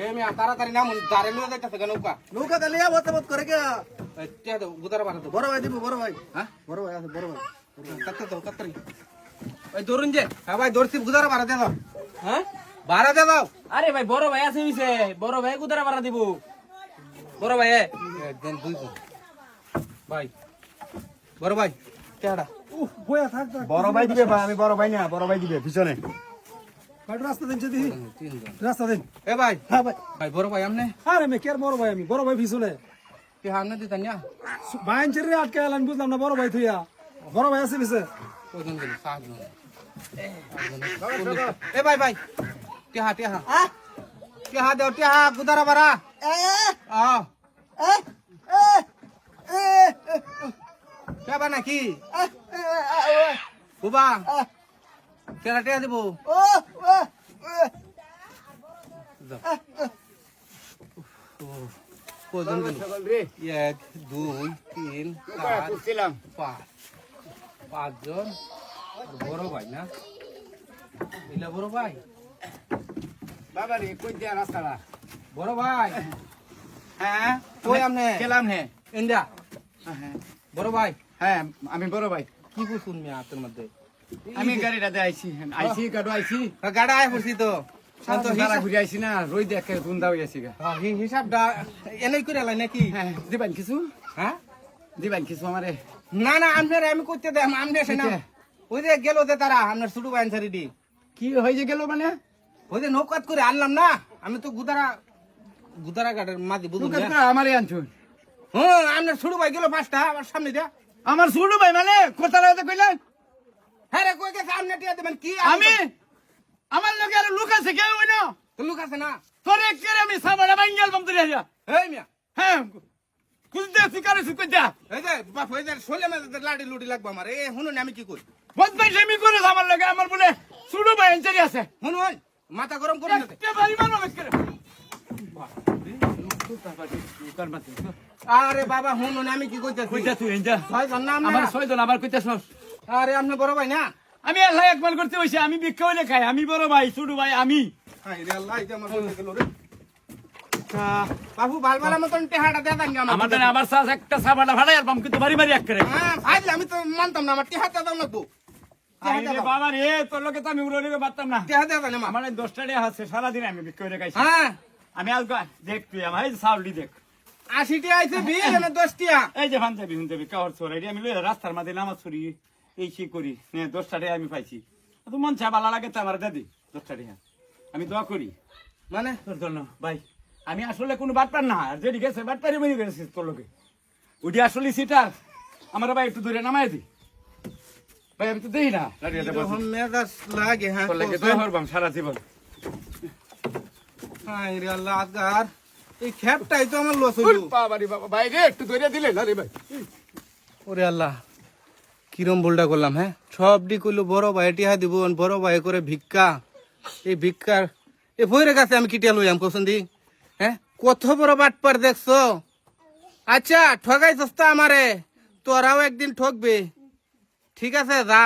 এ মিয়া তাড়াতাড়ি নাম দাঁড়ে লয়ে যাইতাছে নৌকা নৌকা কালে আবতে বত করে কে টিয়া দাও গুদারা বাড়া দাও বড় ভাই দিব বড় ভাই হ্যাঁ বড় ভাই আছে বড় ভাই তাড়াতাড়ি ওই ধরুন যে হ্যাঁ ভাই ধরছি গুদারা বাড়া দিয়ে দাও হ্যাঁ বাড়া দিয়ে দাও আরে ভাই বড় ভাই আছে নিছে বড় ভাই কুদারা ভাড়া দিব বড় ভাই একজন দুইজন ভাই বড় ভাই টিয়াটা উফ বয়া থাক বড় ভাই দিবে ভাই, আমি বড় ভাই না, বড় ভাই দিবে পিছনে। কাট রাস্তা দেন যদি তিনজন রাস্তা দেন এ ভাই হ্যাঁ ভাই ভাই বড় ভাই আমনে আরে মে কের বড় ভাই আমি বড় ভাই পিছনে কি আমনে দিতেন না বাইন ছেড়ে আটকে এলাম বুঝলাম না বড় ভাই তুইয়া বড় ভাই আছে পিছে কজন দিল সাতজন এ ভাই ভাই টিহা টিহা টিহা দাও টিহা গুদারা বাড়া আ কেবা নাকি বুবা কেরা টিহা দিব কজন দিল এক দুই তিন চার পাঁচ পাঁচজন বড় ভাই না এলা বড় ভাই বাবা রে কই দিয়া রাস্তাটা? বড় ভাই হ্যাঁ কই আমনে গেলাম হে। ইন্ডিয়া বড় ভাই হ্যাঁ, আমি বড় ভাই। কি বুঝুন মিয়া হাতের মধ্যে আমি গাড়িটাতে আইছি, গাড়ি আইছি। গাড়া আয় পড়ছি তো শান্ত সারা ঘুরে আইছি না, রই দেখে গুন্দা হয়ে আছি গা। হিসাবটা এনেই করে লাই নাকি হ্যাঁ, দিবেন কিছু? হ্যাঁ দিবেন কিছু আমারে? না না আমনের আমি করতে দে আমনে এসে না ওই যে গেল যে তারা আপনার ছোট ভাই আনসারি দি কি হয়ে গেল মানে? ওই যে নৌকাত করে আনলাম না আমি তো গুদারা ঘাটের মাঝে বুঝুন আমারে আনছুন? হ্যাঁ আপনার ছোট ভাই গেল পাঁচটা আমার সামনে দিয়া আমার ছোট ভাই মানে কথা লাগতে কইলেন? হ্যাঁ রে কই গেছে আমনে টিয়া দেবেন কি আমি আমার লোকে আর লোক আছে কেউ ওই না তো লোক আছে না তোর এক করে আমি সাবাড়া বাঙ্গাল বাম তুলে আসা। এই মিয়া হ্যাঁ, কুলতে শিকারে শিকই যা। এই যে বাপ হয়ে যায় শোলে মেলে লাড়ি লুটি লাগবো আমার এই শুনুন আমি কি করি বদমাই সেমি করে আমার লোকে আমার বলে ছোট ভাই আনছারি আছে। শুনুন মাথা গরম করুন না কে ভাই মানো করে আরে বাবা শুনুন আমি কি কইতাছি কইতা তুই এনজা ছয়জন নাম আমার ছয়জন আবার কইতাছস? আরে আপনি বড় ভাই না আমি আল্লাহ একবার করতে হইছে, আমি ভিক্ষা হইলে খাই, আমি বড় ভাই ছোট ভাই আমি। হাই রে আল্লাহ এটা আমার বলতে গেল রে বাবু বালবালা মতন টেহাটা দেন আমার আমার জানে আমার সাথে একটা সাবাড়া ভাড়াই আর বাম কিন্তু বাড়ি বাড়ি এক করে। হ্যাঁ ভাই আমি তো মানতাম না আমার টেহাটা দাও লাগবো আরে বাবা রে, তোর লোকে তো আমি উড়ে নিতে পারতাম না। টেহা দেন আমার আমার 10টা টাকা আছে, সারাদিন আমি ভিক্ষা হইলে খাইছি। হ্যাঁ আমি আজ দেখ তুই আমার এই সাউলি দেখ, 80 টি আইছে বিল এনে 10 টিয়া এই যে পাঞ্জাবি হুনজাবি কাওয়ার চোর এটি আমি লইয়া রাস্তার মাঝে নামাজ ছড়ি এই সে করি, 10টা টাকা আমি পাইছি। তো মন চা ভালো লাগে তো আমার দাদি 10টা টাকা আমি দোয়া করি মানে তোর জন্য ভাই। আমি আসলে কোনো বাটপার না, আর যেটি গেছে বাটপারি বই গেছে তোর লোকে ওটি আসলে সিটার। আমার ভাই একটু দূরে নামাই দি ভাই, আমি তো দেই না যখন মেজাজ লাগে হ্যাঁ তোর লাগে দোয়া করবাম সারা জীবন। হাই রে আল্লাহ আজগার এই খেপটাই তো আমার লস হইলো বাবারি বাবা ভাই রে, একটু ধরে দিলে না রে ভাই। ওরে আল্লাহ কিরম ভুলটা করলাম হ্যাঁ সবডি কইলো বড় ভাই টিহা দিব বড় ভাই করে ভিক্ষা এই ভিক্ষার এ ভৈরে কাছে আমি কিটিয়া লইয়াম কোসন দি হ্যাঁ কত বড় বাটপার দেখছো আচ্ছা ঠগাই সস্তা আমারে তোরাও একদিন ঠকবে ঠিক আছে যা